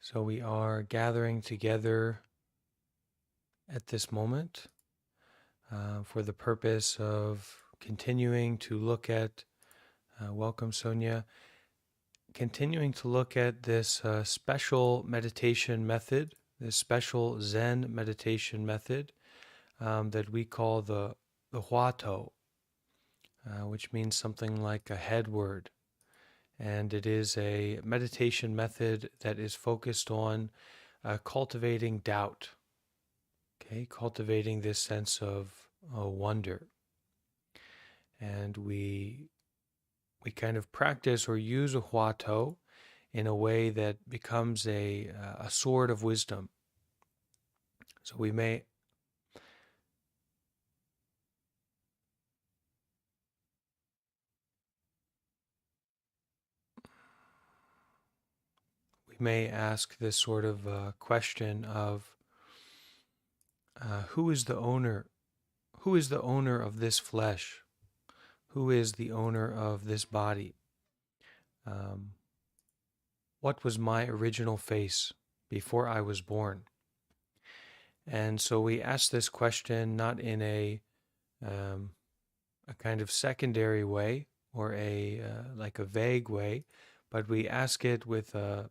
So we are gathering together at this moment for the purpose of continuing to look at, welcome Sonia, continuing to look at this special meditation method, this special Zen meditation method that we call the Huatou, which means something like a head word. And it is a meditation method that is focused on cultivating doubt. Okay, cultivating this sense of wonder, and we kind of practice or use a huatou in a way that becomes a sword of wisdom. So we may ask this sort of question of who is the owner? Who is the owner of this flesh? Who is the owner of this body? Um, what was my original face before I was born? And so we ask this question not in um, a kind of secondary way or a like a vague way, but we ask it with a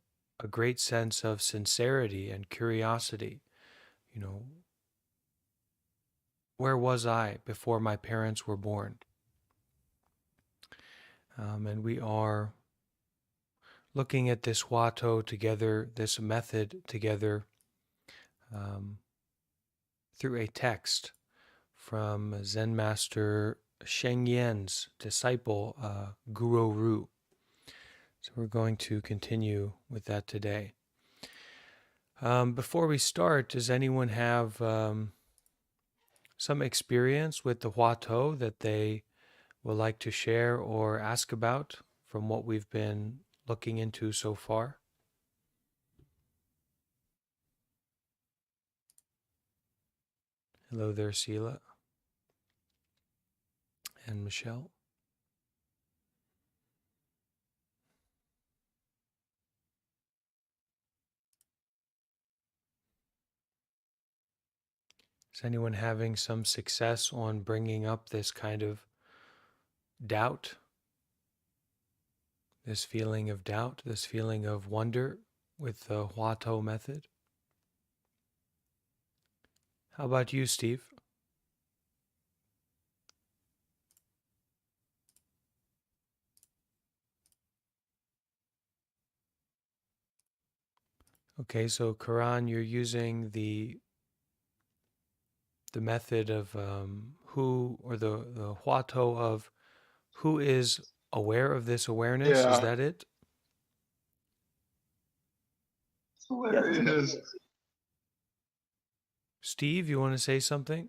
great sense of sincerity and curiosity. You know, where was I before my parents were born? And we are looking at this huatou together, this method together, um, through a text from Zen master Sheng Yan's disciple, Guru Ru. So we're going to continue with that today. Before we start, does anyone have some experience with the huatou that they would like to share or ask about from what we've been looking into so far? Hello there, Sila and Michelle. Is anyone having some success on bringing up this kind of doubt, this feeling of doubt, this feeling of wonder with the huatou method? How about you, Steve? Okay, so Karan, you're using the method of who, or the huatou of who is aware of this awareness. Is Yeah, that it? hilarious. Steve, you want to say something?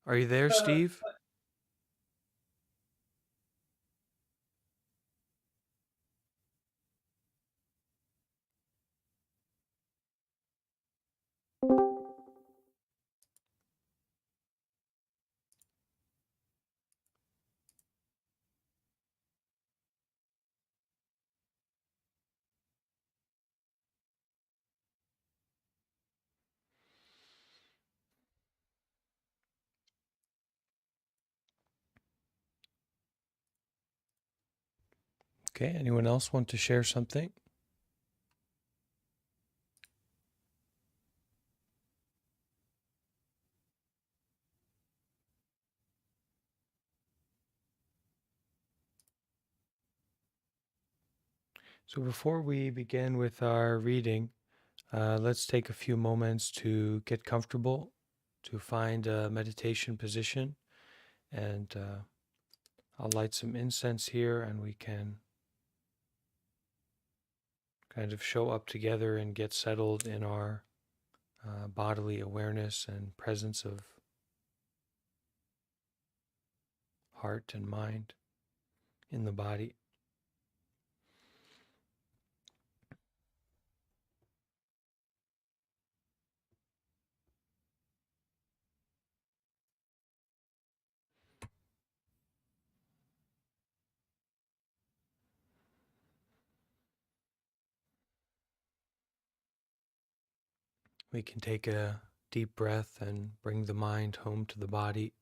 Are you there, Steve? Okay, anyone else want to share something? So before we begin with our reading, let's take a few moments to get comfortable, to find a meditation position, and I'll light some incense here and we can kind of show up together and get settled in our bodily awareness and presence of heart and mind in the body. We can take a deep breath and bring the mind home to the body.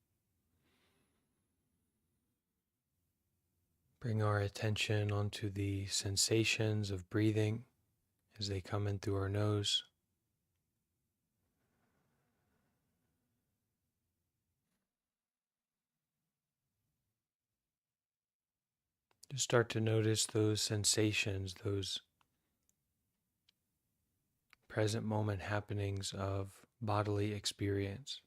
Bring our attention onto the sensations of breathing as they come in through our nose. Just start to notice those sensations, those present moment happenings of bodily experience.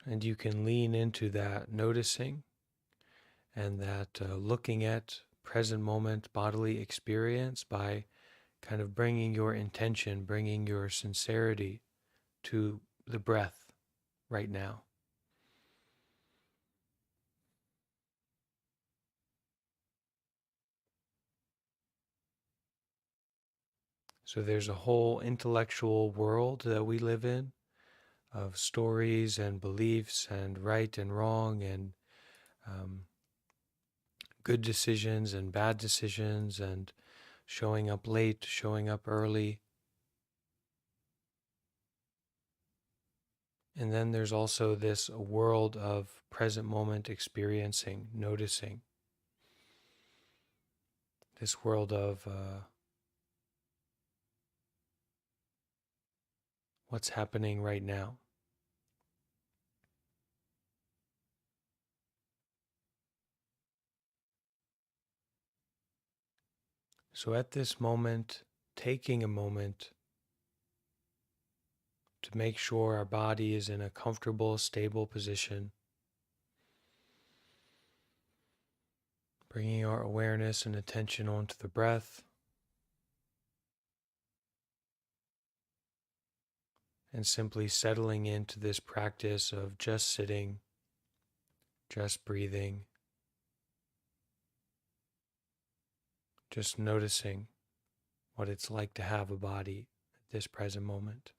And you can lean into that noticing and that looking at present moment bodily experience by kind of bringing your intention, bringing your sincerity to the breath right now. So there's a whole intellectual world that we live in of stories and beliefs and right and wrong and um, good decisions and bad decisions and showing up late, showing up early. And then there's also this world of present moment experiencing, noticing, this world of what's happening right now. So at this moment, taking a moment to make sure our body is in a comfortable, stable position, bringing our awareness and attention onto the breath, and simply settling into this practice of just sitting, just breathing, just noticing what it's like to have a body at this present moment.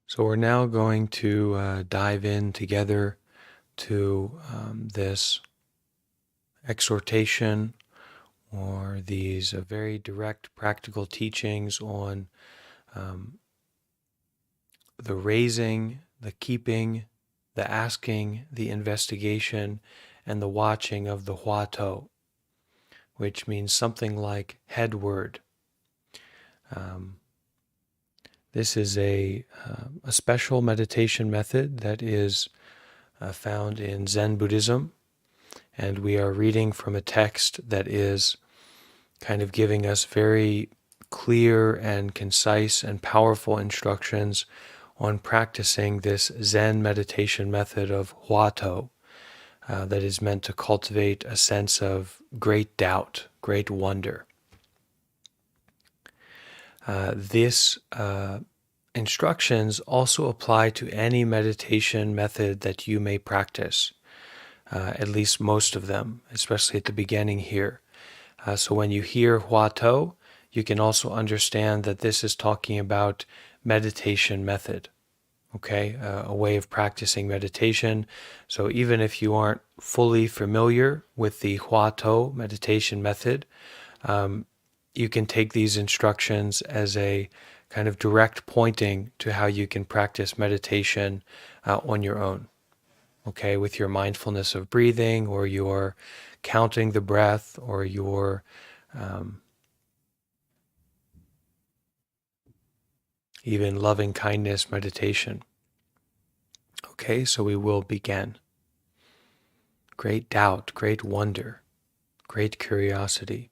So we're now going to dive in together to this exhortation or these very direct practical teachings on um, the raising, the keeping, the asking, the investigation, and the watching of the Huatou, which means something like headward. This is a special meditation method that is found in Zen Buddhism, and we are reading from a text that is kind of giving us very clear and concise and powerful instructions on practicing this Zen meditation method of Huatou that is meant to cultivate a sense of great doubt, great wonder. This instructions also apply to any meditation method that you may practice, at least most of them, especially at the beginning here. So when you hear Huatou, you can also understand that this is talking about meditation method, okay? A way of practicing meditation. So even if you aren't fully familiar with the Huatou meditation method, you can take these instructions as a kind of direct pointing to how you can practice meditation on your own, okay, with your mindfulness of breathing, or your counting the breath, or your even loving kindness meditation. Okay, so we will begin. Great doubt, great wonder, great curiosity.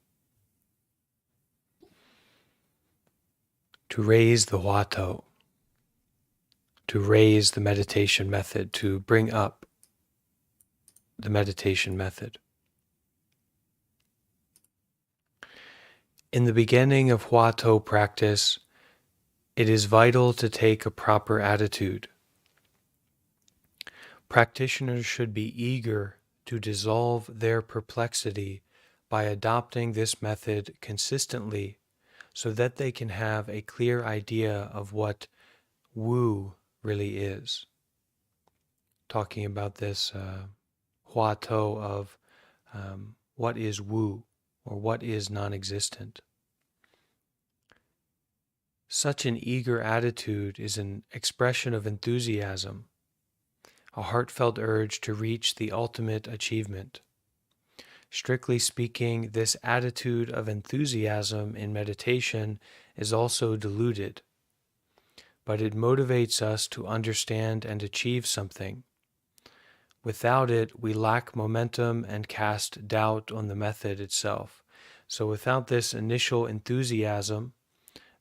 To raise the Huatou, to raise the meditation method, to bring up the meditation method. In the beginning of Huatou practice, it is vital to take a proper attitude. Practitioners should be eager to dissolve their perplexity by adopting this method consistently so that they can have a clear idea of what Wu really is. Talking about this Huatou of what is Wu, or what is non-existent. Such an eager attitude is an expression of enthusiasm, a heartfelt urge to reach the ultimate achievement. Strictly speaking, this attitude of enthusiasm in meditation is also diluted, but it motivates us to understand and achieve something. Without it, we lack momentum and cast doubt on the method itself. So without this initial enthusiasm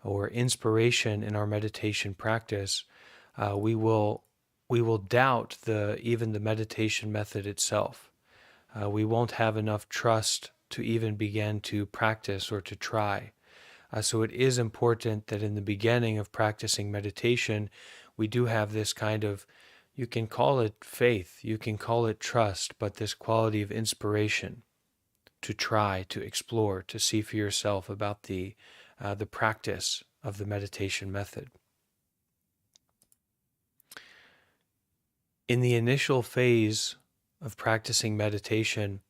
or inspiration in our meditation practice, we will doubt even the meditation method itself. We won't have enough trust to even begin to practice or to try. So it is important that in the beginning of practicing meditation, we do have this kind of, you can call it faith, you can call it trust, but this quality of inspiration to try, to explore, to see for yourself about the practice of the meditation method. In the initial phase of practicing meditation,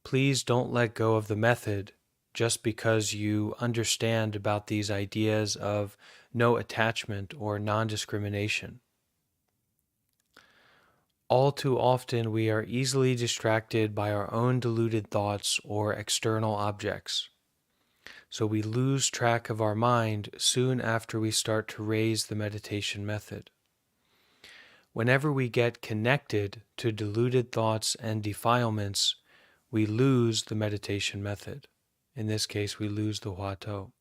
please don't let go of the method just because you understand about these ideas of no attachment or non-discrimination. All too often, we are easily distracted by our own deluded thoughts or external objects. So we lose track of our mind soon after we start to raise the meditation method. Whenever we get connected to deluded thoughts and defilements, we lose the meditation method. In this case, we lose the Huatou.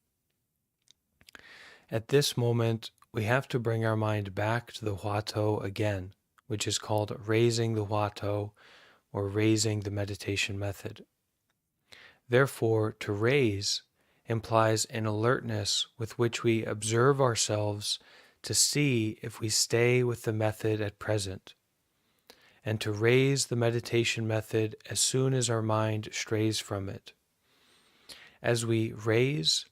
At this moment, we have to bring our mind back to the Huatou again, which is called raising the Huatou, or raising the meditation method. Therefore, to raise implies an alertness with which we observe ourselves to see if we stay with the method at present, and to raise the meditation method as soon as our mind strays from it. As we raise,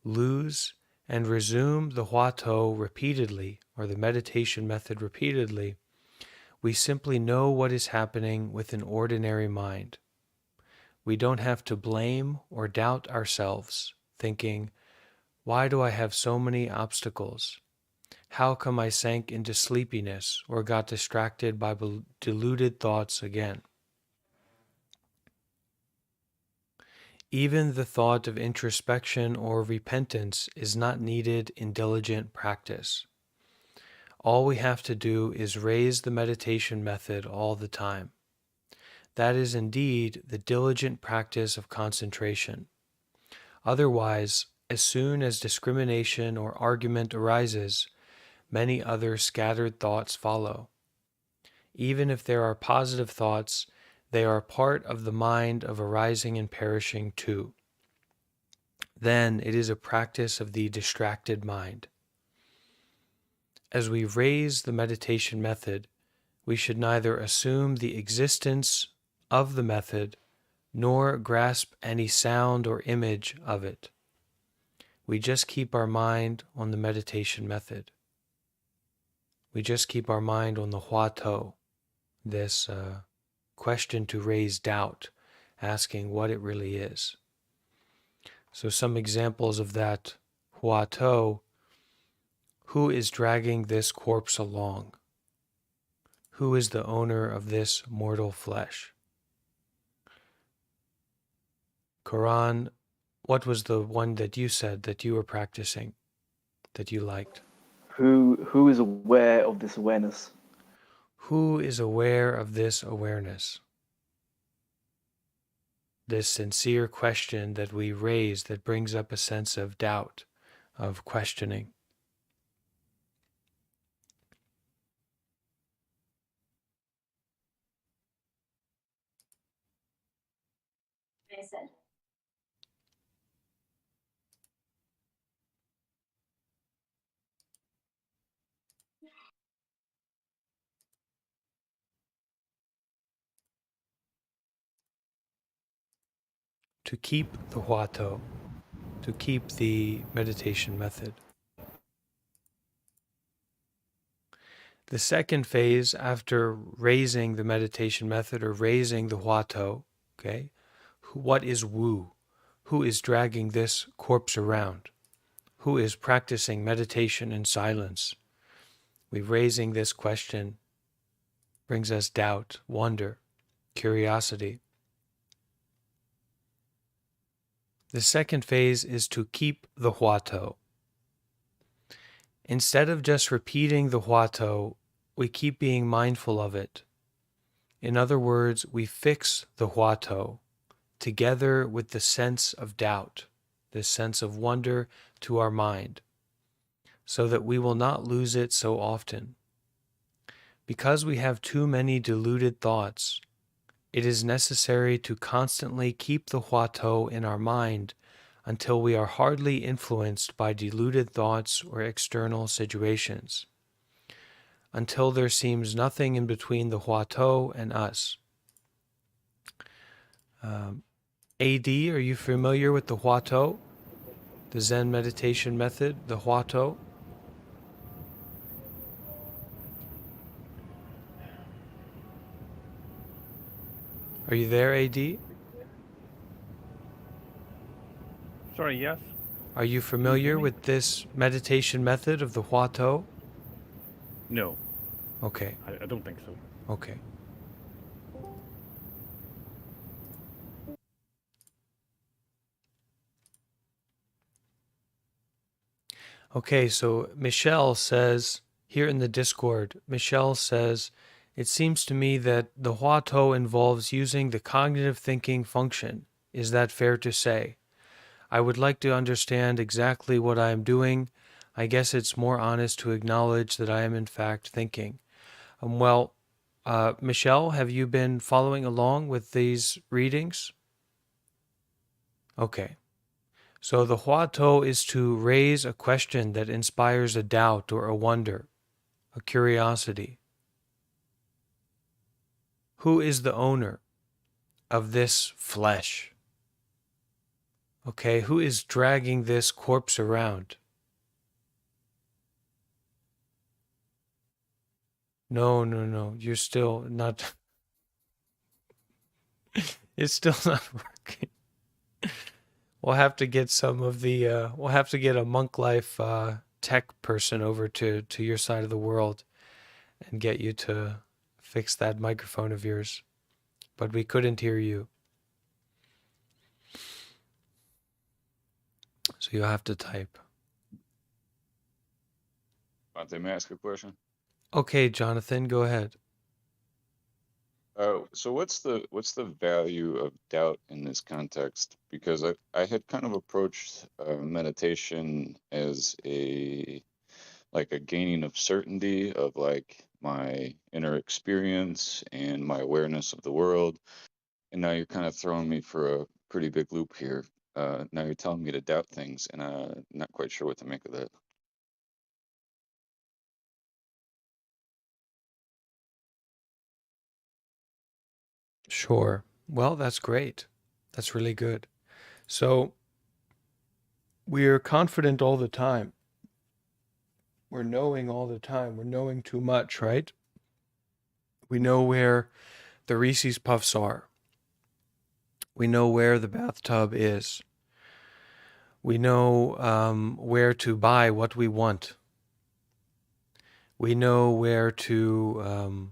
lose, and resume the Huatou repeatedly, or the meditation method repeatedly, we simply know what is happening with an ordinary mind. We don't have to blame or doubt ourselves, thinking, why do I have so many obstacles? How come I sank into sleepiness or got distracted by deluded thoughts again? Even the thought of introspection or repentance is not needed in diligent practice. All we have to do is raise the meditation method all the time. That is indeed the diligent practice of concentration. Otherwise, as soon as discrimination or argument arises, many other scattered thoughts follow. Even if there are positive thoughts, they are part of the mind of arising and perishing too. Then it is a practice of the distracted mind. As we raise the meditation method, we should neither assume the existence of the method nor grasp any sound or image of it. We just keep our mind on the meditation method. We just keep our mind on the Hua-To, this question to raise doubt, asking what it really is. So some examples of that Hua-To: who is dragging this corpse along? Who is the owner of this mortal flesh? Quran, what was the one that you said that you were practicing, that you liked? Who is aware of this awareness? Who is aware of this awareness? This sincere question that we raise that brings up a sense of doubt, of questioning. To keep the Hua-To, to keep the meditation method. The second phase after raising the meditation method or raising the Hua-To, okay, what is Wu? Who is dragging this corpse around? Who is practicing meditation in silence? We raising this question brings us doubt, wonder, curiosity. The second phase is to keep the Hua-To. Instead of just repeating the Hua-To, we keep being mindful of it. In other words, we fix the Hua-To together with the sense of doubt, this sense of wonder to our mind, so that we will not lose it so often. Because we have too many deluded thoughts, it is necessary to constantly keep the Hua-To in our mind until we are hardly influenced by deluded thoughts or external situations, until there seems nothing in between the Hua-To and us. AD, are you familiar with the Hua-To? The Zen meditation method, the Hua-To? Are you there, AD? Sorry, yes? Are you Can you hear familiar me? with this meditation method of the Hua-To? No, Okay, I don't think so. okay. Okay, so Michelle says, here in the Discord, Michelle says, it seems to me that the Hua-To involves using the cognitive thinking function. Is that fair to say? I would like to understand exactly what I am doing. I guess it's more honest to acknowledge that I am in fact thinking. Well, Michelle, have you been following along with these readings? Okay. So the Hua-To is to raise a question that inspires a doubt or a wonder, a curiosity. Who is the owner of this flesh? Okay, who is dragging this corpse around? No, you're still not, it's still not working. We'll have to get some of the, we'll have to get a monk life tech person over to your side of the world and get you to fix that microphone of yours, but we couldn't hear you. So you'll have to type. May I ask a question? Okay, Jonathan, go ahead. So what's the value of doubt in this context? Because I had kind of approached meditation as a gaining of certainty of like my inner experience and my awareness of the world. And now you're kind of throwing me for a pretty big loop here. Now you're telling me to doubt things, and I'm not quite sure what to make of that. Sure. Well, that's great. That's really good. So we're confident all the time. We're knowing all the time. We're knowing too much, right? We know where the Reese's Puffs are. We know where the bathtub is. We know where to buy what we want. We know where to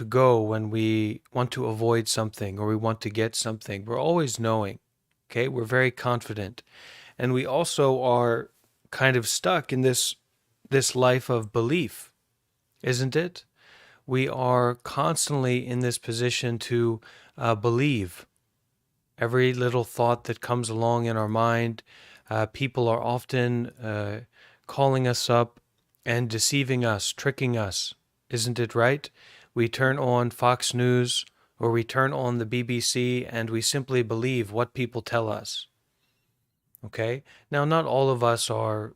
go when we want to avoid something or we want to get something. We're always knowing. Okay, we're very confident, and we also are kind of stuck in this life of belief, isn't it? We are constantly in this position to believe every little thought that comes along in our mind. People are often calling us up and deceiving us, tricking us. Isn't it right? We turn on Fox News or we turn on the BBC and we simply believe what people tell us. Okay? Now, not all of us are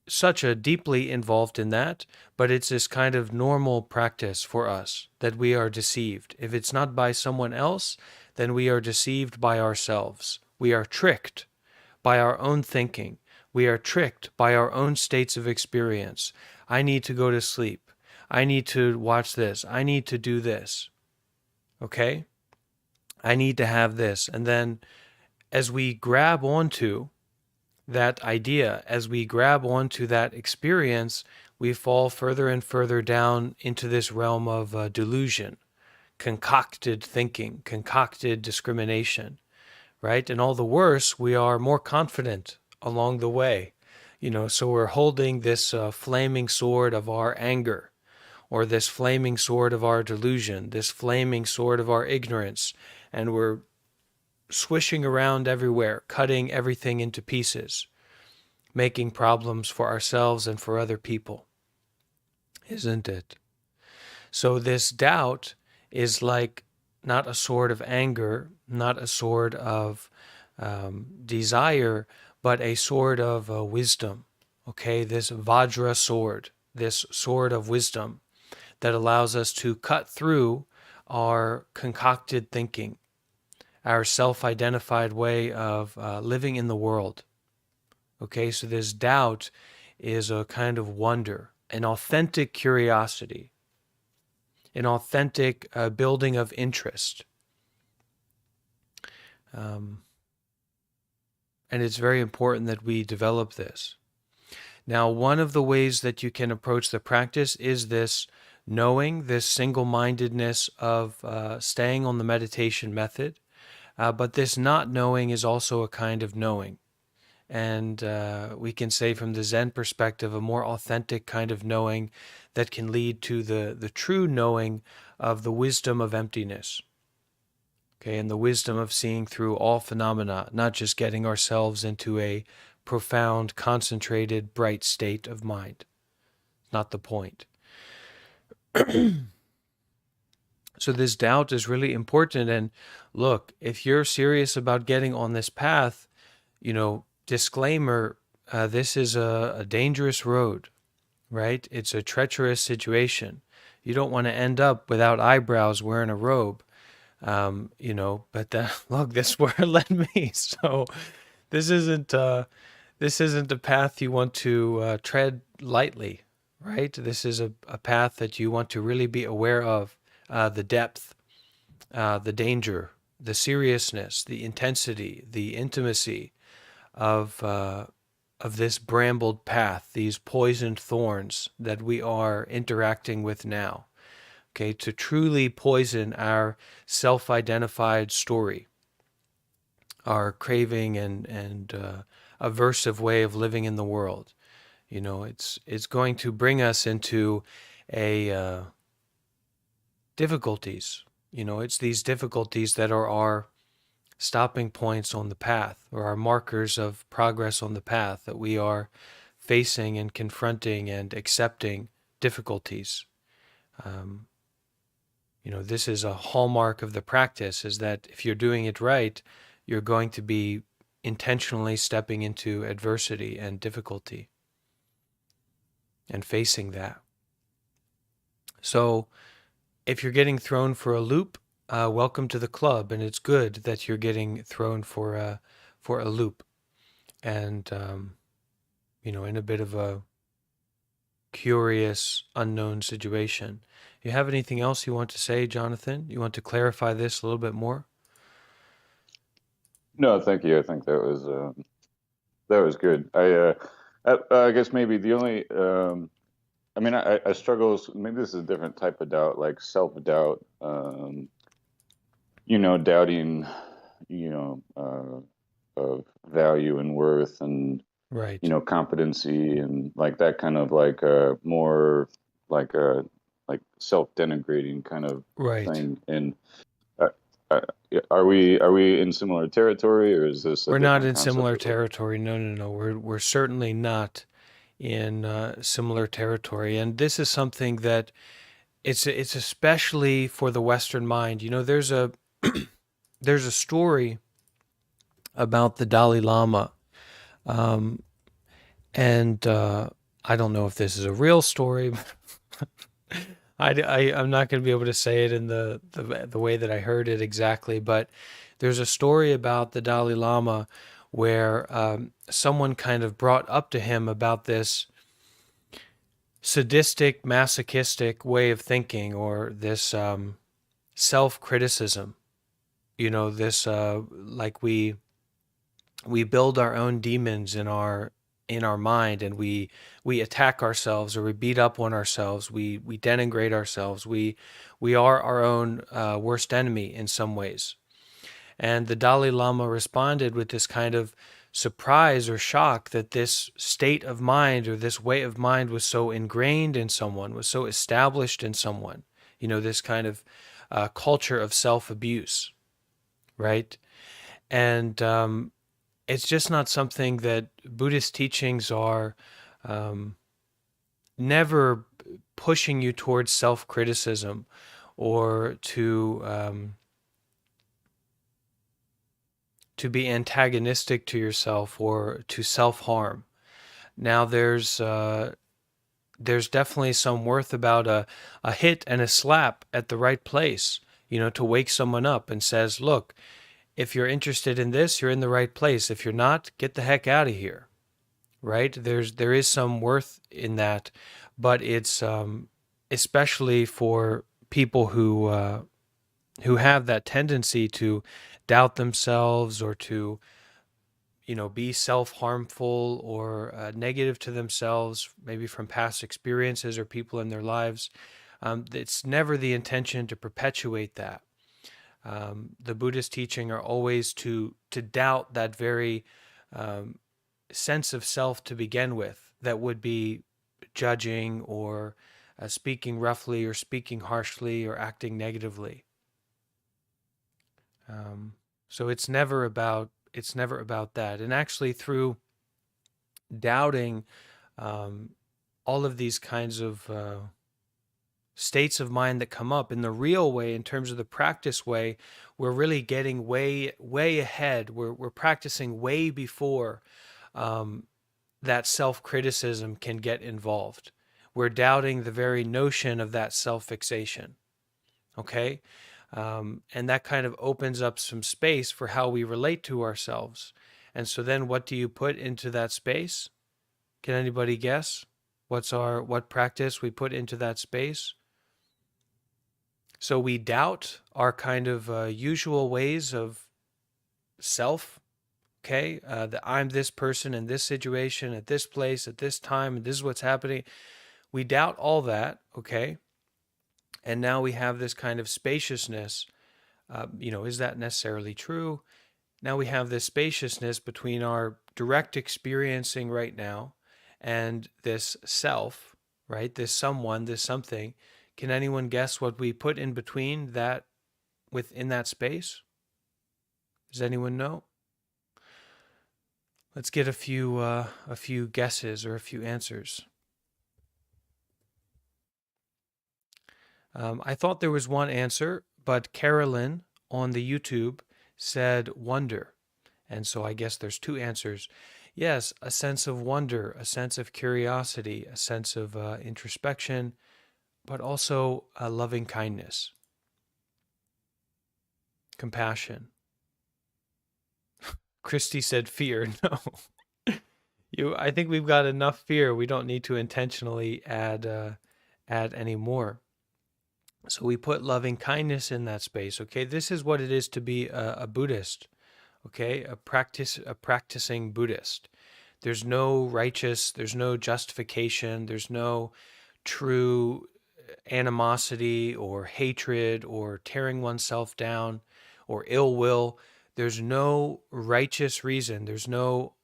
such a deeply involved in that, but it's this kind of normal practice for us that we are deceived. If it's not by someone else, then we are deceived by ourselves. We are tricked by our own thinking. We are tricked by our own states of experience. I need to go to sleep. I need to watch this. I need to do this. Okay? I need to have this. And then as we grab onto that idea, as we grab onto that experience, we fall further and further down into this realm of delusion, concocted thinking, concocted discrimination, right? And all the worse, we are more confident along the way. So we're holding this flaming sword of our anger, or this flaming sword of our delusion, this flaming sword of our ignorance, and we're swishing around everywhere, cutting everything into pieces, making problems for ourselves and for other people, isn't it? So this doubt is like not a sword of anger, not a sword of desire, but a sword of wisdom. Okay, this Vajra sword, this sword of wisdom that allows us to cut through our concocted thinking, our self-identified way of living in the world. Okay, so this doubt is a kind of wonder, an authentic curiosity, an authentic building of interest. And it's very important that we develop this. Now, one of the ways that you can approach the practice is this knowing, this single-mindedness of staying on the meditation method. But this not knowing is also a kind of knowing. And we can say from the Zen perspective, a more authentic kind of knowing that can lead to the true knowing of the wisdom of emptiness. Okay, and the wisdom of seeing through all phenomena, not just getting ourselves into a profound, concentrated, bright state of mind. Not the point. So this doubt is really important. And look, if you're serious about getting on this path, disclaimer, this is a dangerous road, right? It's a treacherous situation. You don't want to end up without eyebrows wearing a robe, but look, this is where it led me. So this isn't a path you want to tread lightly, right? This is a path that you want to really be aware of, the depth, the danger, the seriousness, the intensity, the intimacy of this brambled path, these poisoned thorns that we are interacting with now. Okay, to truly poison our self-identified story, our craving and aversive way of living in the world. It's going to bring us into a difficulties. It's these difficulties that are our stopping points on the path, or our markers of progress on the path, that we are facing and confronting and accepting difficulties. Um, this is a hallmark of the practice, is that if you're doing it right, you're going to be intentionally stepping into adversity and difficulty and facing that. So if you're getting thrown for a loop, welcome to the club, and it's good that you're getting thrown for a loop, and in a bit of a curious, unknown situation. You have anything else you want to say, Jonathan? You want to clarify this a little bit more? No, thank you. I think that was good. I guess maybe the only I mean, I struggle. Maybe this is a different type of doubt, like self-doubt. Doubting, of value and worth, and Right. competency, and like that kind of like more like a like self-denigrating kind of Right. thing. And uh, uh, are we in similar territory, or is this a We're not different in concept similar of it? territory. No, no, no. We're certainly not in similar territory, and this is something that it's especially for the Western mind. There's a there's a story about the Dalai Lama, um, and I don't know if this is a real story. I'm not going to be able to say it in the way that I heard it exactly, but there's a story about the Dalai Lama where someone kind of brought up to him about this sadistic, masochistic way of thinking, or this self-criticism. This like we build our own demons in our mind, and we attack ourselves, or we beat up on ourselves, we denigrate ourselves, we are our own worst enemy in some ways. And the Dalai Lama responded with this kind of surprise or shock that this state of mind, or this way of mind, was so ingrained in someone, was so established in someone. This kind of culture of self-abuse, right? And it's just not something that Buddhist teachings are never pushing you towards self-criticism, or to be antagonistic to yourself, or to self-harm. Now, there's definitely some worth about a hit and a slap at the right place, to wake someone up and says, look, if you're interested in this, you're in the right place. If you're not, get the heck out of here. Right? There is some worth in that, but it's especially for people who have that tendency to doubt themselves, or to be self-harmful, or negative to themselves, maybe from past experiences or people in their lives. It's never the intention to perpetuate that. The Buddhist teaching are always to doubt that very sense of self to begin with, that would be judging, or speaking roughly, or speaking harshly, or acting negatively. So it's never about that. And actually, through doubting all of these kinds of states of mind that come up in the real way, in terms of the practice way, we're really getting way ahead. We're practicing way before that self-criticism can get involved. We're doubting the very notion of that self-fixation. Okay? And that kind of opens up some space for how we relate to ourselves. And so then what do you put into that space? Can anybody guess? What practice we put into that space? So we doubt our kind of usual ways of self, okay? That I'm this person in this situation, at this place, at this time, and this is what's happening. We doubt all that, okay? And now we have this kind of spaciousness. Is that necessarily true? Now we have this spaciousness between our direct experiencing right now and this self, right? This someone, this something. Can anyone guess what we put in between that, within that space? Does anyone know? Let's get a few guesses or a few answers. I thought there was one answer, but Carolyn on the YouTube said wonder. And so I guess there's two answers. Yes, a sense of wonder, a sense of curiosity, a sense of introspection, but also a loving kindness, compassion. Christy said fear. No, I think we've got enough fear. We don't need to intentionally add any more. So we put loving kindness in that space. Okay, this is what it is to be a Buddhist. Okay, a practicing Buddhist. There's no righteous, there's no justification, there's no true animosity or hatred or tearing oneself down or ill will. There's no righteous reason, there's no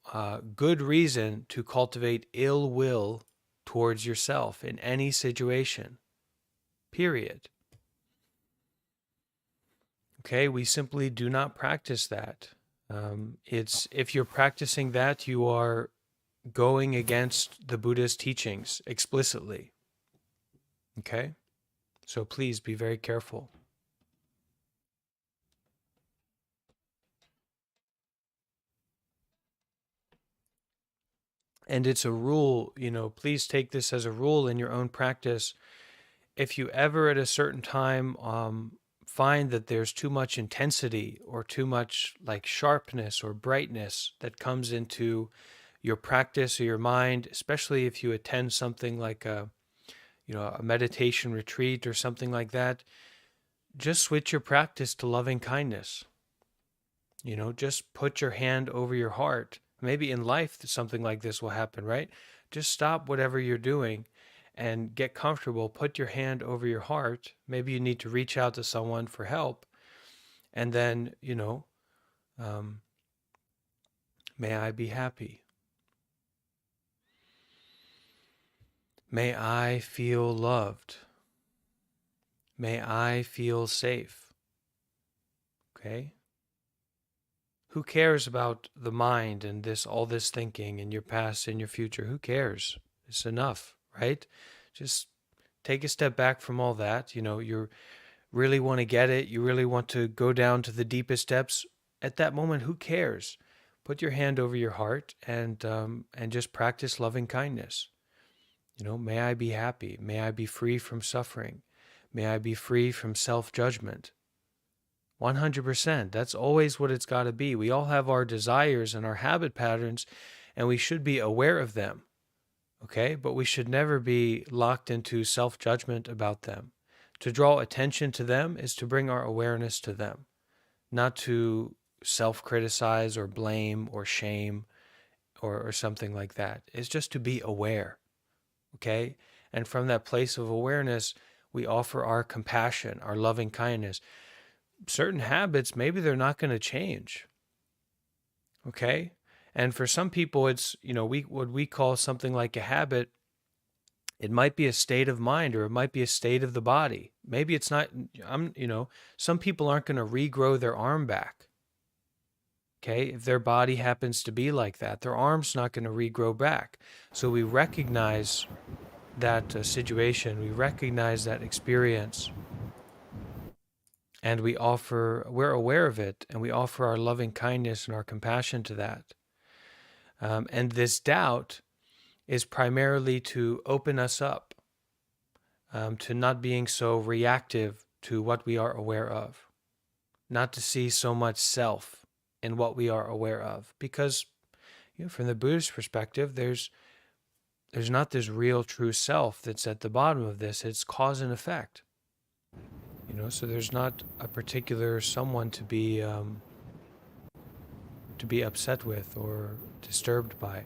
good reason to cultivate ill will towards yourself in any situation, period. Okay, we simply do not practice that. It's if you're practicing that, you are going against the Buddha's teachings explicitly. Okay, so please be very careful. And it's a rule, please take this as a rule in your own practice. If you ever at a certain time find that there's too much intensity or too much like sharpness or brightness that comes into your practice or your mind, especially if you attend something like a meditation retreat or something like that, just switch your practice to loving kindness. Just put your hand over your heart. Maybe in life something like this will happen, right? Just stop whatever you're doing and get comfortable. Put your hand over your heart. Maybe you need to reach out to someone for help. And then, may I be happy. May I feel loved. May I feel safe. Okay? Who cares about the mind and all this thinking and your past and your future? Who cares? It's enough, right? Just take a step back from all that. You really want to get it. You really want to go down to the deepest depths. At that moment, who cares? Put your hand over your heart and just practice loving kindness. May I be happy. May I be free from suffering. May I be free from self-judgment. 100%. That's always what it's got to be. We all have our desires and our habit patterns, and we should be aware of them. Okay? But we should never be locked into self-judgment about them. To draw attention to them is to bring our awareness to them, not to self-criticize or blame or shame or something like that. It's just to be aware. Okay? And from that place of awareness, we offer our compassion, our loving kindness. Certain habits, maybe they're not going to change. Okay? And for some people, it's, what we call something like a habit, it might be a state of mind or it might be a state of the body. Maybe it's not, some people aren't going to regrow their arm back. Okay? If their body happens to be like that, their arm's not going to regrow back. So we recognize that situation, we recognize that experience. And we're aware of it, and we offer our loving kindness and our compassion to that. And this doubt is primarily to open us up to not being so reactive to what we are aware of, not to see so much self in what we are aware of. Because from the Buddhist perspective, there's not this real true self that's at the bottom of this. It's cause and effect. So there's not a particular someone to be to be upset with or disturbed by.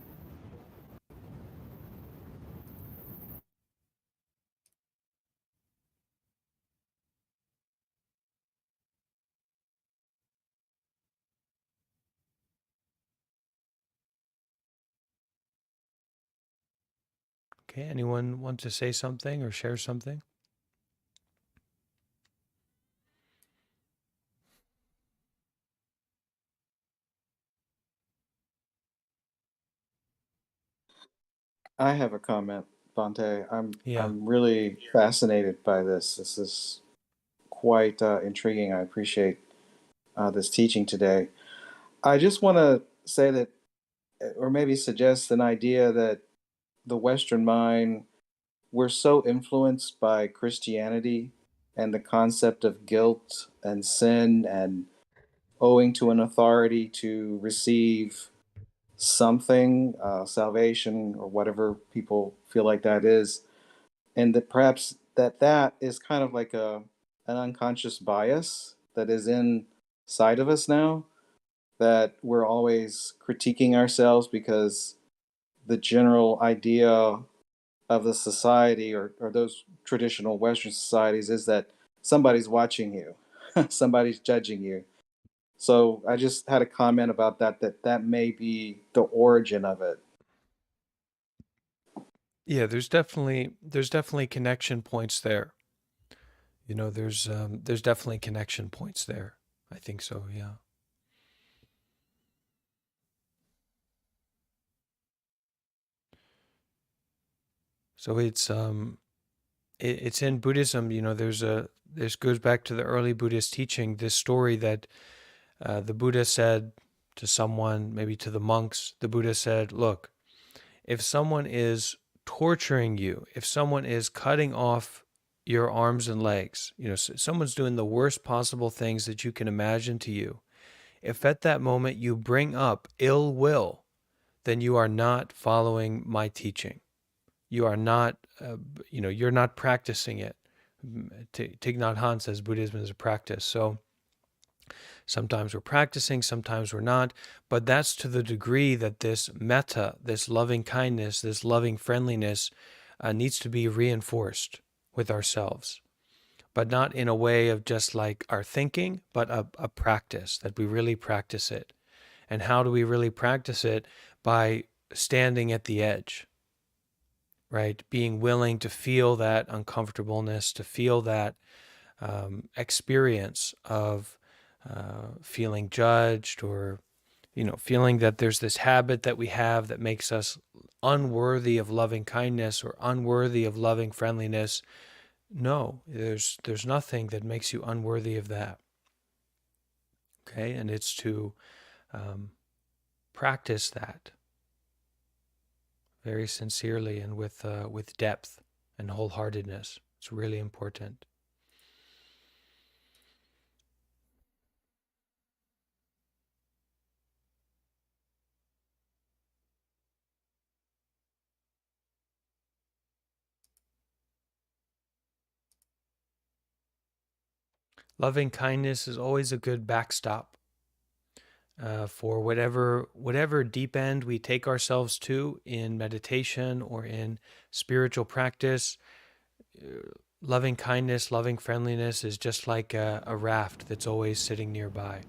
Okay, anyone want to say something or share something? I have a comment, Bante. Yeah. I'm really fascinated by this. This is quite intriguing. I appreciate this teaching today. I just want to say that, or maybe suggest an idea that the Western mind, we're so influenced by Christianity and the concept of guilt and sin and owing to an authority to receive something, salvation or whatever people feel like that is, and that perhaps that is kind of like an unconscious bias that is inside of us now, that we're always critiquing ourselves because the general idea of the society, or those traditional Western societies, is that somebody's watching you, somebody's judging you. So I just had a comment about that, that may be the origin of it. Yeah, there's definitely connection points there. There's definitely connection points there. I think so, yeah. So it's in Buddhism, this goes back to the early Buddhist teaching, this story that the Buddha said to someone, maybe to the monks. The Buddha said, "Look, if someone is torturing you, if someone is cutting off your arms and legs, someone's doing the worst possible things that you can imagine to you, if at that moment you bring up ill will, then you are not following my teaching. You are not, you're not practicing it." Thich Nhat Hanh says Buddhism is a practice. So sometimes we're practicing, sometimes we're not, but that's to the degree that this metta, this loving kindness, this loving friendliness needs to be reinforced with ourselves, but not in a way of just like our thinking, but a practice, that we really practice it. And how do we really practice it? By standing at the edge, right? Being willing to feel that uncomfortableness, to feel that experience of feeling judged, or feeling that there's this habit that we have that makes us unworthy of loving kindness or unworthy of loving friendliness. No, there's nothing that makes you unworthy of that. Okay, and it's to practice that very sincerely and with depth and wholeheartedness. It's really important. Loving kindness is always a good backstop for whatever deep end we take ourselves to in meditation or in spiritual practice. Loving kindness, loving friendliness is just like a raft that's always sitting nearby.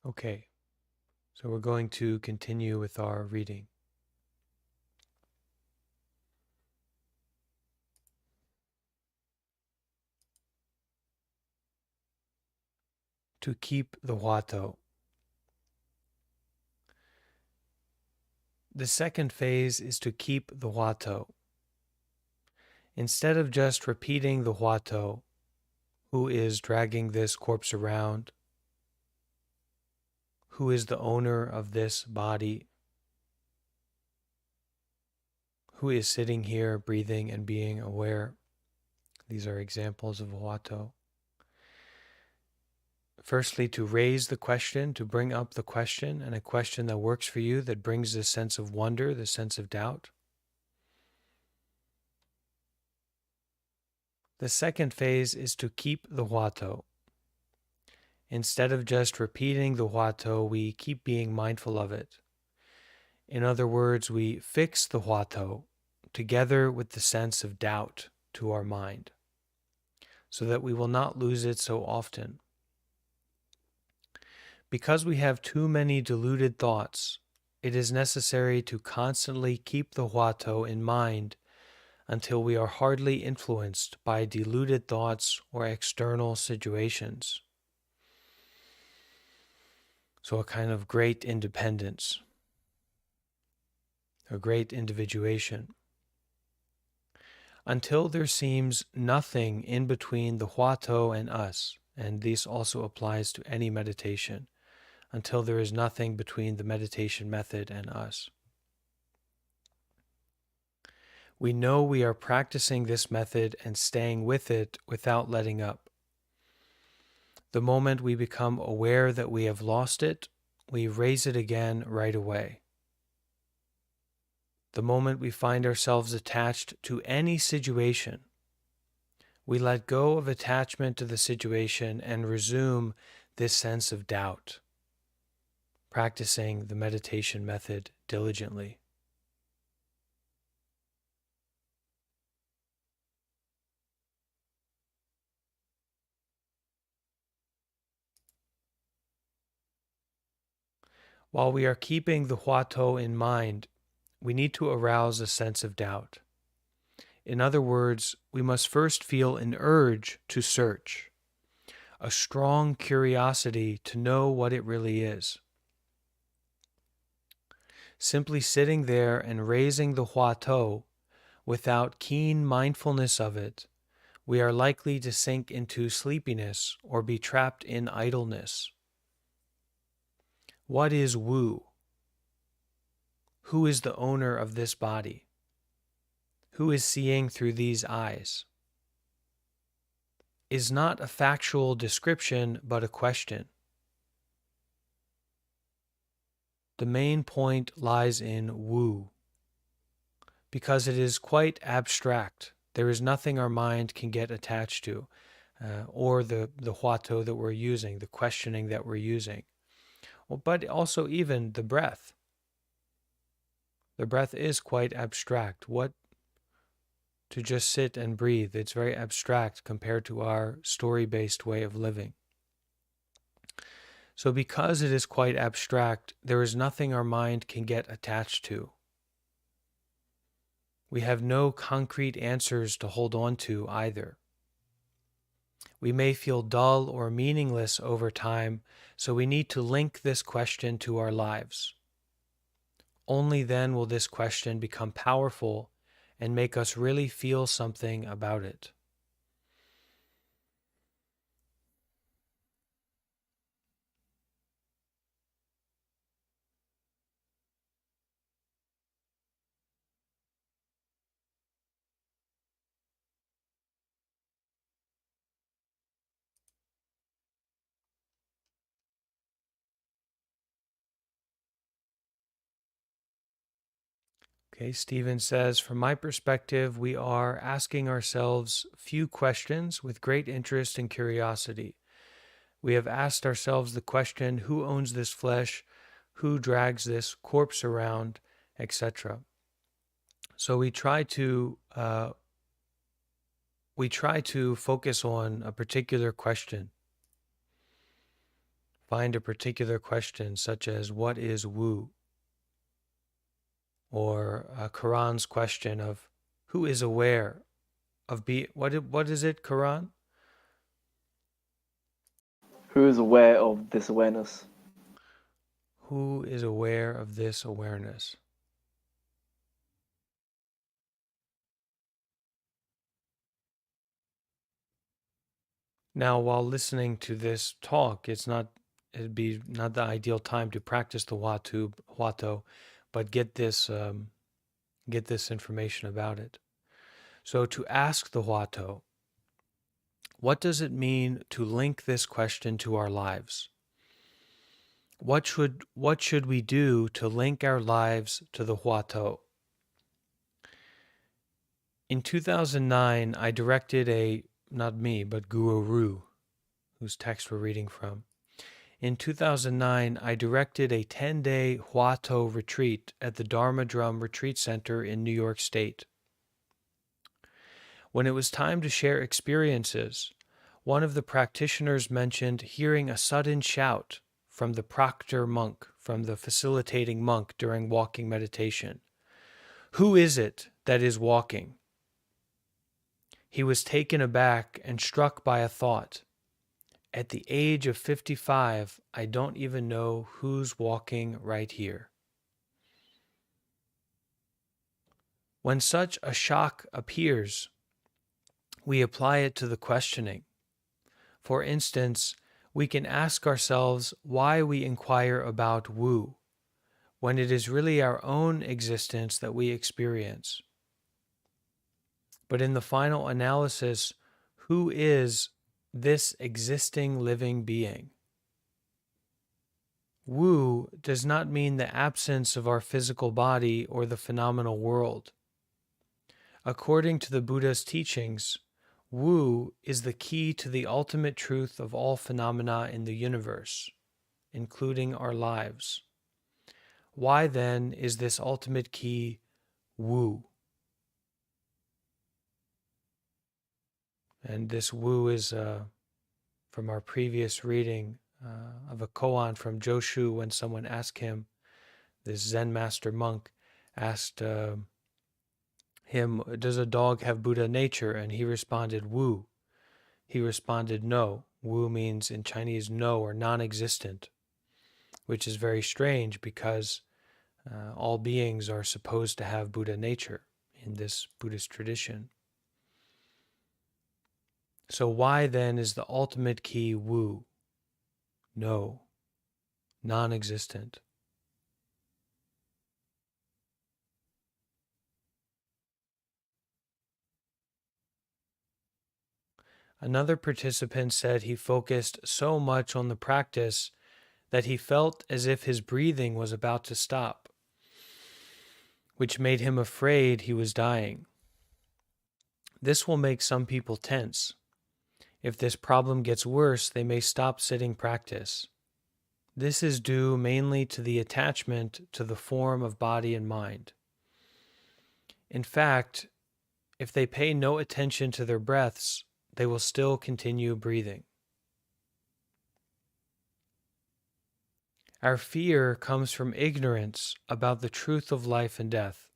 Okay, so we're going to continue with our reading. To keep the Huato. The second phase is to keep the Huato. Instead of just repeating the Huato, who is dragging this corpse around, who is the owner of this body, who is sitting here breathing and being aware. These are examples of Huato. Firstly, to raise the question, to bring up the question, and a question that works for you, that brings this sense of wonder, this sense of doubt. The second phase is to keep the Huato. Instead of just repeating the Huato, we keep being mindful of it. In other words, we fix the Huato together with the sense of doubt to our mind, so that we will not lose it so often. Because we have too many deluded thoughts, it is necessary to constantly keep the Huato in mind until we are hardly influenced by deluded thoughts or external situations. So a kind of great independence, a great individuation. Until there seems nothing in between the Huato and us, and this also applies to any meditation, until there is nothing between the meditation method and us. We know we are practicing this method and staying with it without letting up. The moment we become aware that we have lost it, we raise it again right away. The moment we find ourselves attached to any situation, we let go of attachment to the situation and resume this sense of doubt, practicing the meditation method diligently. While we are keeping the Huato in mind, we need to arouse a sense of doubt. In other words, we must first feel an urge to search, a strong curiosity to know what it really is. Simply sitting there and raising the Huato without keen mindfulness of it, we are likely to sink into sleepiness or be trapped in idleness. What is Wu? Who is the owner of this body? Who is seeing through these eyes? Is not a factual description, but a question. The main point lies in Wu, because it is quite abstract. There is nothing our mind can get attached to, or the Huato that we're using, the questioning that we're using. Well, but also even the breath. The breath is quite abstract. What to just sit and breathe, it's very abstract compared to our story-based way of living. So because it is quite abstract, there is nothing our mind can get attached to. We have no concrete answers to hold on to either. We may feel dull or meaningless over time, so we need to link this question to our lives. Only then will this question become powerful and make us really feel something about it. Okay, Stephen says, from my perspective, we are asking ourselves few questions with great interest and curiosity. We have asked ourselves the question, who owns this flesh? Who drags this corpse around, etc. So we try to focus on a particular question. Find a particular question, such as what is Wu? Or Quran's question of who is aware of what is it, Quran? Who is aware of this awareness? Who is aware of this awareness? Now, while listening to this talk, it'd be not the ideal time to practice the Huato, but get this information about it. So to ask the Huato, what does it mean to link this question to our lives? What should we do to link our lives to the Huato? In 2009, I directed not me, but Guru Ru, whose text we're reading from. In 2009, I directed a 10-day Huato retreat at the Dharma Drum Retreat Center in New York State. When it was time to share experiences, one of the practitioners mentioned hearing a sudden shout from the proctor monk, from the facilitating monk during walking meditation. "Who is it that is walking?" He was taken aback and struck by a thought. At the age of 55, I don't even know who's walking right here. When such a shock appears, we apply it to the questioning. For instance, we can ask ourselves why we inquire about Wu, when it is really our own existence that we experience. But in the final analysis, who is this existing living being? Wu does not mean the absence of our physical body or the phenomenal world. According to the Buddha's teachings, Wu is the key to the ultimate truth of all phenomena in the universe, including our lives. Why then is this ultimate key Wu? And this Wu is from our previous reading of a koan from Joshu, when someone asked him, this Zen master monk asked him, "Does a dog have Buddha nature?" And he responded, "Wu." He responded, "No." Wu means in Chinese no, or non-existent, which is very strange because all beings are supposed to have Buddha nature in this Buddhist tradition. So why then is the ultimate key Wu? No, non-existent. Another participant said he focused so much on the practice that he felt as if his breathing was about to stop, which made him afraid he was dying. This will make some people tense. If this problem gets worse, they may stop sitting practice. This is due mainly to the attachment to the form of body and mind. In fact, if they pay no attention to their breaths, they will still continue breathing. Our fear comes from ignorance about the truth of life and death.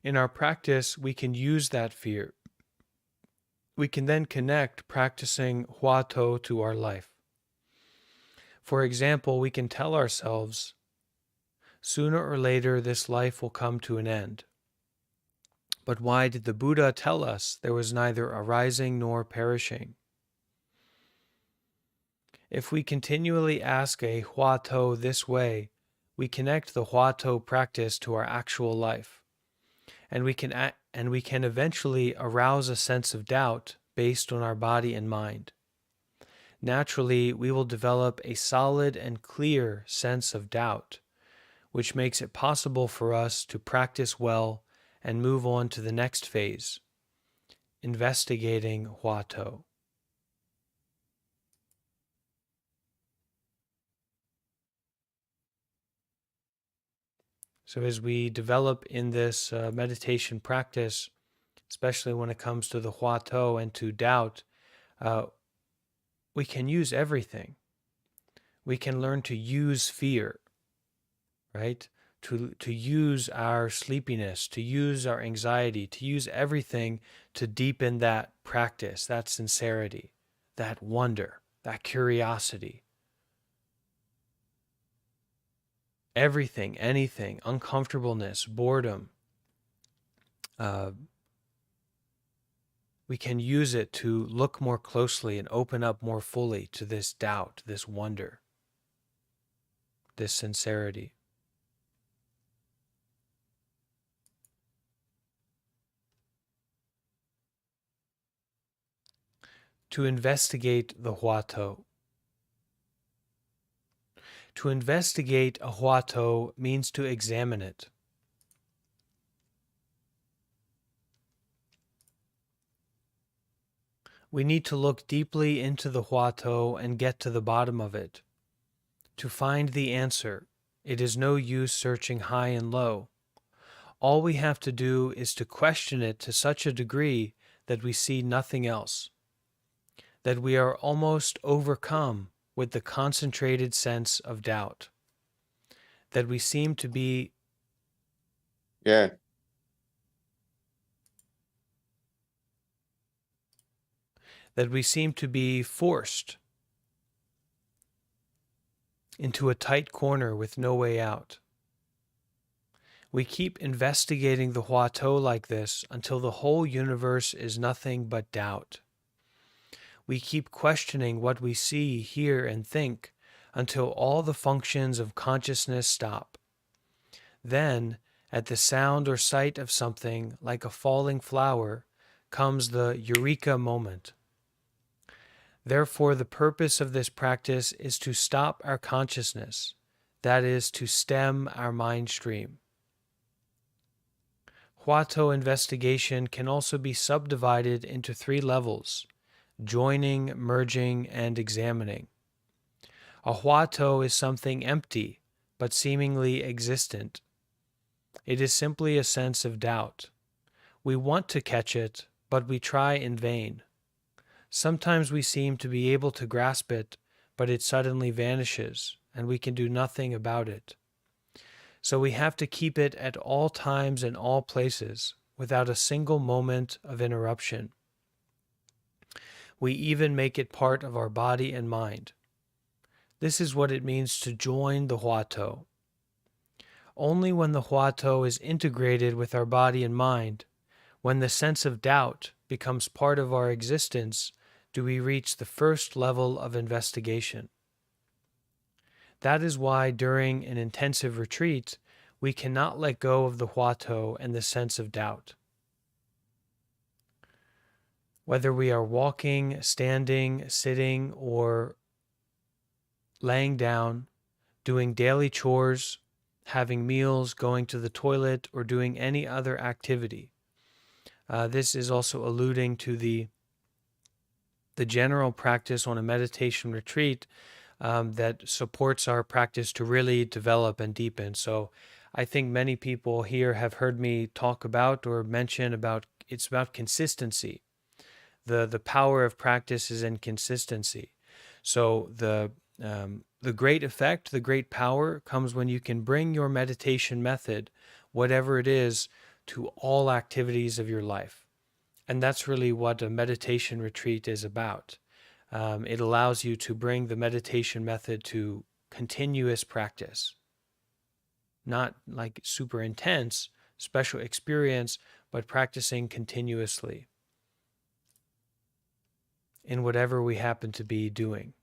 In our practice, we can use that fear. We can then connect practicing Huato to our life. For example, we can tell ourselves, sooner or later this life will come to an end. But why did the Buddha tell us there was neither arising nor perishing? If we continually ask a Huato this way, we connect the Huato practice to our actual life, and we can eventually arouse a sense of doubt based on our body and mind. Naturally, we will develop a solid and clear sense of doubt, which makes it possible for us to practice well and move on to the next phase, investigating Huato. So as we develop in this meditation practice, especially when it comes to the Huato and to doubt, we can use everything. We can learn to use fear, right? To use our sleepiness, to use our anxiety, to use everything to deepen that practice, that sincerity, that wonder, that curiosity. Everything, anything, uncomfortableness, boredom, we can use it to look more closely and open up more fully to this doubt, this wonder, this sincerity. To investigate the Huato. To investigate a Huato means to examine it. We need to look deeply into the Huato and get to the bottom of it. To find the answer, it is no use searching high and low. All we have to do is to question it to such a degree that we see nothing else, that we are almost overcome with the concentrated sense of doubt, that we seem to be Yeah. forced into a tight corner with no way out. We keep investigating the Huato like this until the whole universe is nothing but doubt. We keep questioning what we see, hear, and think until all the functions of consciousness stop. Then, at the sound or sight of something like a falling flower, comes the eureka moment. Therefore, the purpose of this practice is to stop our consciousness, that is, to stem our mind stream. Huato investigation can also be subdivided into 3 levels: joining, merging, and examining. A Huato is something empty, but seemingly existent. It is simply a sense of doubt. We want to catch it, but we try in vain. Sometimes we seem to be able to grasp it, but it suddenly vanishes, and we can do nothing about it. So we have to keep it at all times and all places, without a single moment of interruption. We even make it part of our body and mind. This is what it means to join the Huato. Only when the Huato is integrated with our body and mind, when the sense of doubt becomes part of our existence, do we reach the first level of investigation. That is why during an intensive retreat, we cannot let go of the Huato and the sense of doubt. Whether we are walking, standing, sitting, or laying down, doing daily chores, having meals, going to the toilet, or doing any other activity. This is also alluding to the general practice on a meditation retreat that supports our practice to really develop and deepen. So I think many people here have heard me talk about or mention about it's about consistency. The power of practice is in consistency. So the great effect, the great power comes when you can bring your meditation method, whatever it is, to all activities of your life. And that's really what a meditation retreat is about. It allows you to bring the meditation method to continuous practice. Not like super intense, special experience, but practicing continuously in whatever we happen to be doing.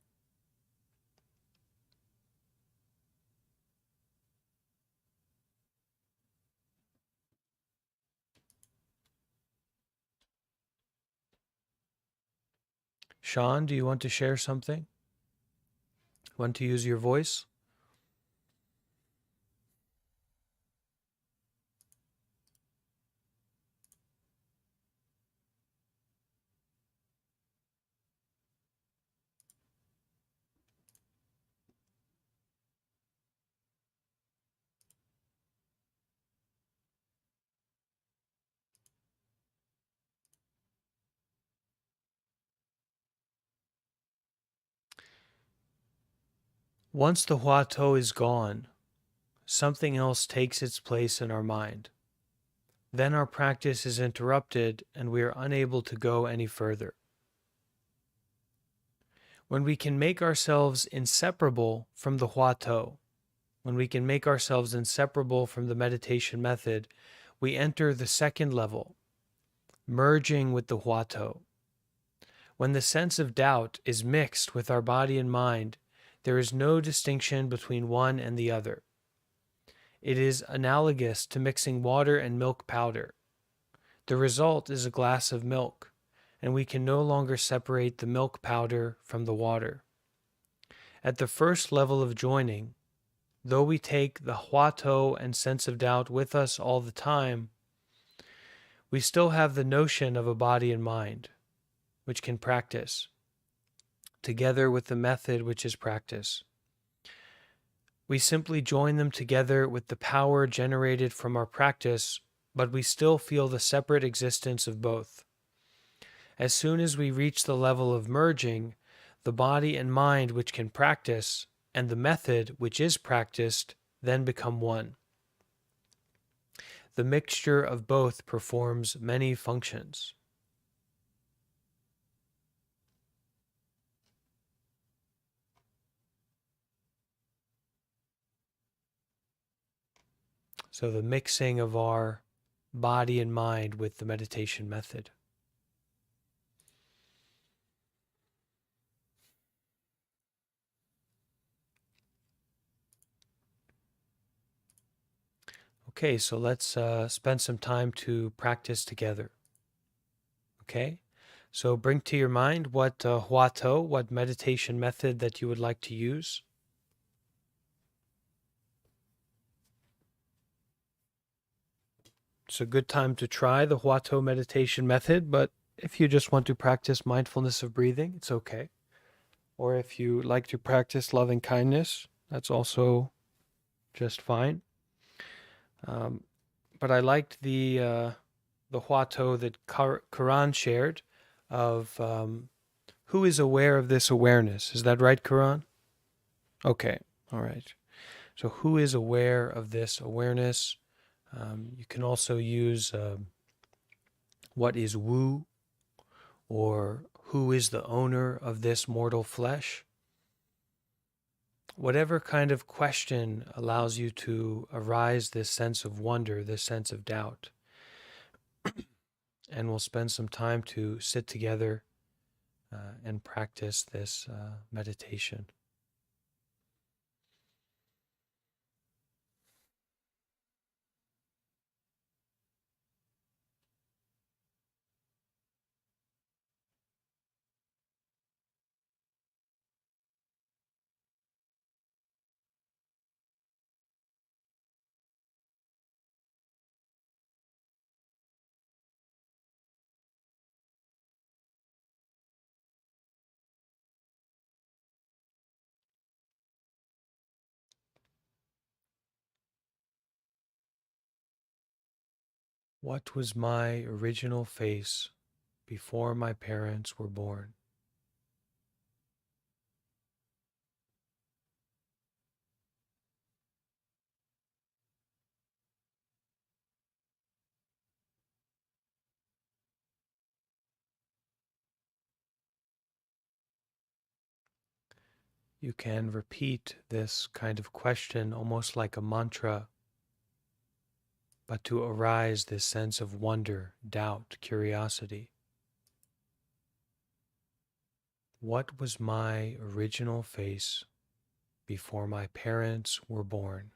Sean, do you want to share something? Want to use your voice? Once the Huato is gone, something else takes its place in our mind. Then our practice is interrupted and we are unable to go any further. When we can make ourselves inseparable from the Huato, when we can make ourselves inseparable from the meditation method, we enter the second level, merging with the Huato. When the sense of doubt is mixed with our body and mind, there is no distinction between one and the other. It is analogous to mixing water and milk powder. The result is a glass of milk, and we can no longer separate the milk powder from the water. At the first level of joining, though we take the Huato and sense of doubt with us all the time, we still have the notion of a body and mind, which can practice, together with the method which is practice. We simply join them together with the power generated from our practice, but we still feel the separate existence of both. As soon as we reach the level of merging, the body and mind which can practice, and the method which is practiced, then become one. The mixture of both performs many functions. So the mixing of our body and mind with the meditation method. Okay, so let's spend some time to practice together. Okay, so bring to your mind what Huato, what meditation method that you would like to use. It's a good time to try the Huato meditation method, but if you just want to practice mindfulness of breathing, it's okay. Or if you like to practice loving kindness, that's also just fine. But I liked the Huato that Quran shared of who is aware of this awareness. Is that right, Quran? Okay, all right. So who is aware of this awareness? You can also use what is Wu, or who is the owner of this mortal flesh? Whatever kind of question allows you to arise this sense of wonder, this sense of doubt. And we'll spend some time to sit together and practice this meditation. What was my original face before my parents were born? You can repeat this kind of question almost like a mantra, but to arise this sense of wonder, doubt, curiosity. What was my original face before my parents were born?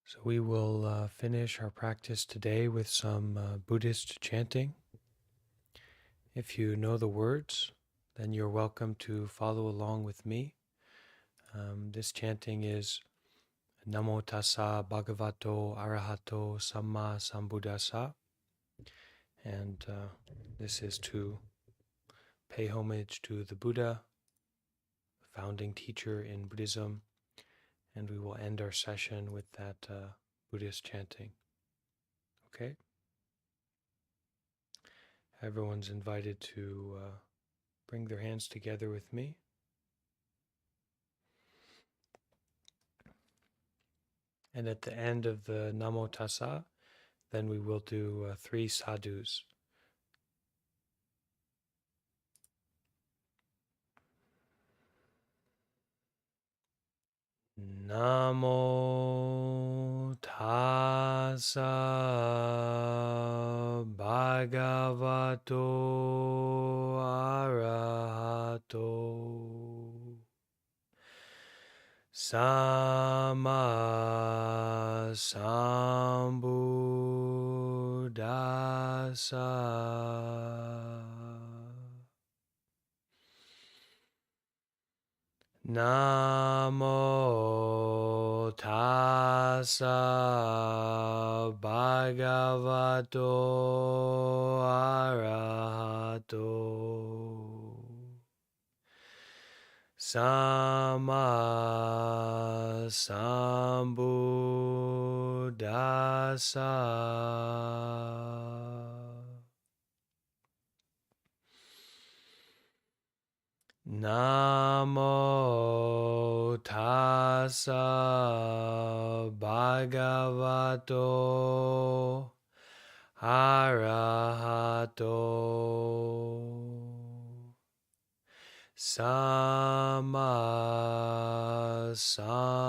So we will finish our practice today with some Buddhist chanting. If you know the words, then you're welcome to follow along with me. This chanting is Namo Tassa Bhagavato Arahato Samma Sambuddhassa. And this is to pay homage to the Buddha, the founding teacher in Buddhism. And we will end our session with that Buddhist chanting. Okay? Everyone's invited to bring their hands together with me. And at the end of the Namo Tassa, then we will do 3 sadhus. Namo Tassa Bhagavato Arahato Samma Sambuddhassa. Namo Tassa Bhagavato Arahato Samma Sambuddhassa. Namo Tassa Bhagavato Arahato Samma Sambuddhassa.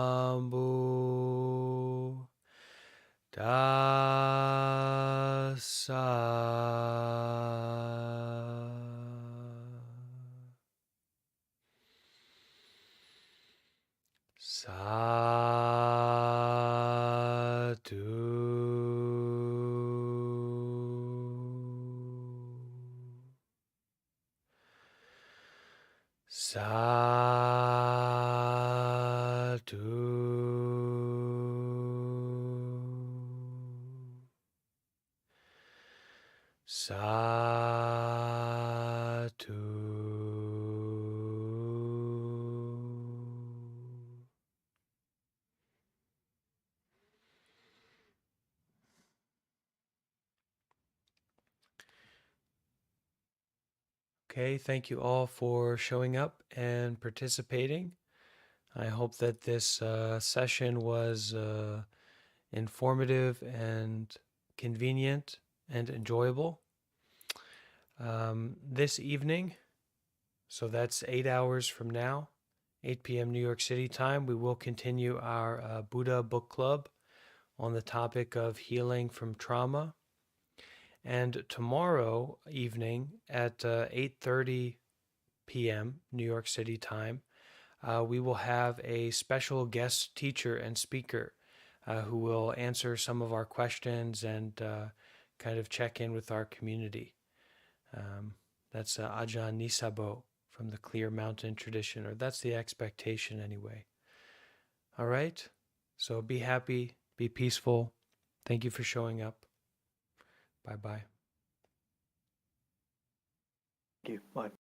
Okay, thank you all for showing up and participating. I hope that this session was informative and convenient and enjoyable. This evening, so that's 8 hours from now, 8 p.m. New York City time, we will continue our Buddha book club on the topic of healing from trauma. And tomorrow evening at 8:30 p.m. New York City time, we will have a special guest teacher and speaker who will answer some of our questions and kind of check in with our community. That's Ajahn Nisabo from the Clear Mountain tradition, or that's the expectation anyway. All right? So be happy, be peaceful. Thank you for showing up. Bye-bye. Thank you. Bye.